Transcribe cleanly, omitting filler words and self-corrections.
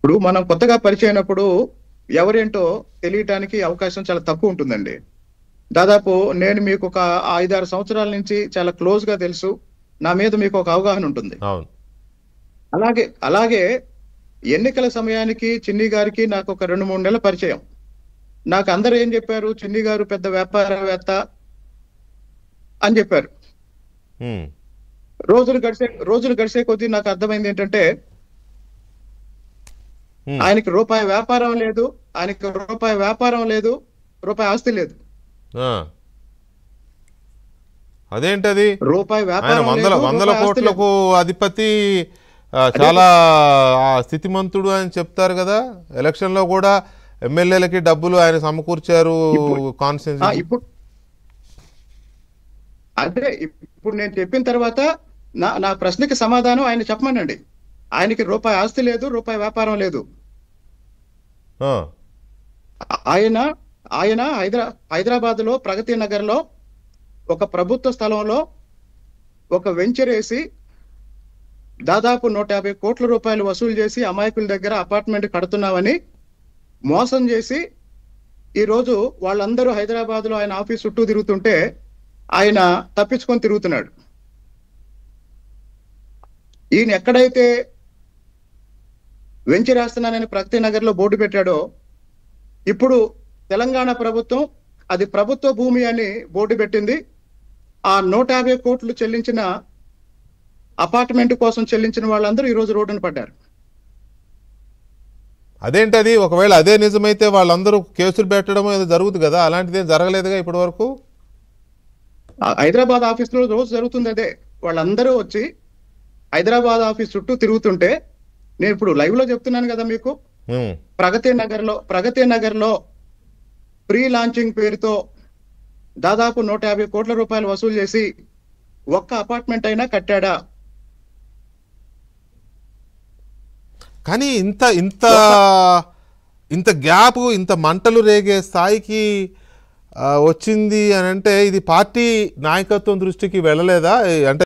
ఇప్పుడు మనం కొత్తగా పరిచయం అయినప్పుడు ఎవరేంటో తెలియటానికి అవకాశం చాలా తక్కువ ఉంటుందండి. దాదాపు నేను మీకు ఒక 5, 6 సంవత్సరాల నుంచి చాలా క్లోజ్ గా తెలుసు. నా మీద మీకు ఒక అవగాహన ఉంటుంది. అవును. అలాగే ఎన్నికల సమయానికి చిన్ని గారికి నాకు ఒక 2, 3 నెలల పరిచయం. నాకు అందరూ ఏం చెప్పారు, చిన్ని గారు పెద్ద వ్యాపారవేత్త అని చెప్పారు. ఉమ్, రోజులు గడిచే కొద్దీ నాకు అర్థమైంది ఏంటంటే ఉమ్, ఆయనకి రూపాయి వ్యాపారం లేదు, రూపాయి ఆస్తి లేదు. ఆ. అదేంటది? రూపాయి ఆయన వ్యాపారం వందల లేదు, వందల రూపాయి ఆస్తి లేదు. కోట్లకు అధిపతి, అదే చాలా స్థితిమంతుడు అని చెప్తారు కదా. ఎలక్షన్లో కూడా ఎమ్మెల్యేలకి డబ్బులు ఆయన సమకూర్చారు ఇప్పుడు కాన్స్టిట్యూన్సీ. ఇప్పుడు ఇప్పుడు నేను చెప్పిన తర్వాత నా ప్రశ్నకి సమాధానం ఆయన చెప్పమనండి. ఆయనకి రూపాయి ఆస్తి లేదు, రూపాయి వ్యాపారం లేదు. ఆయన ఆయన హైదరాబాద్ లో ప్రగతి నగర్ లో ఒక ప్రభుత్వ స్థలంలో ఒక వెంచర్ వేసి దాదాపు 150 కోట్ల రూపాయలు వసూలు చేసి అమాయకుల దగ్గర అపార్ట్మెంట్ కడుతున్నామని మోసం చేసి ఈ రోజు వాళ్ళందరూ హైదరాబాద్ లో ఆయన ఆఫీస్ చుట్టూ తిరుగుతుంటే ఆయన తప్పించుకొని తిరుగుతున్నాడు. ఈయన ఎక్కడైతే వెంచర్ వేస్తున్నానని ప్రగతి నగర్ లో బోర్డు పెట్టాడో ఇప్పుడు తెలంగాణ ప్రభుత్వం అది ప్రభుత్వ భూమి అని బోర్డు పెట్టింది. ఆ 150 కోట్లు చెల్లించిన అపార్ట్మెంట్ కోసం చెల్లించిన వాళ్ళందరూ ఈ రోజు రోడ్డున పడ్డారు. అదేంటది? ఒకవేళ అదే నిజమైతే వాళ్ళందరూ కేసులు పెట్టడం ఏదో జరుగుతుంది కదా, అలాంటిదేం జరగలేదుగా ఇప్పటి వరకు. హైదరాబాద్ ఆఫీస్ లో రోజు జరుగుతుంది అదే. వాళ్ళందరూ వచ్చి హైదరాబాద్ ఆఫీస్ చుట్టూ తిరుగుతుంటే నేను ఇప్పుడు లైవ్ లో చెప్తున్నాను కదా మీకు. ఉమ్, ప్రగతి నగర్ లో ప్రీ లాంచింగ్ పేరుతో దాదాపు 150 కోట్ల రూపాయలు వసూలు చేసి ఒక్క అపార్ట్మెంట్ అయినా కట్టాడా? కానీ ఇంత ఇంత ఇంత గ్యాప్, ఇంత మంటలు రేగే స్థాయికి వచ్చింది అని అంటే ఇది పార్టీ నాయకత్వం దృష్టికి వెళ్ళలేదా? అంటే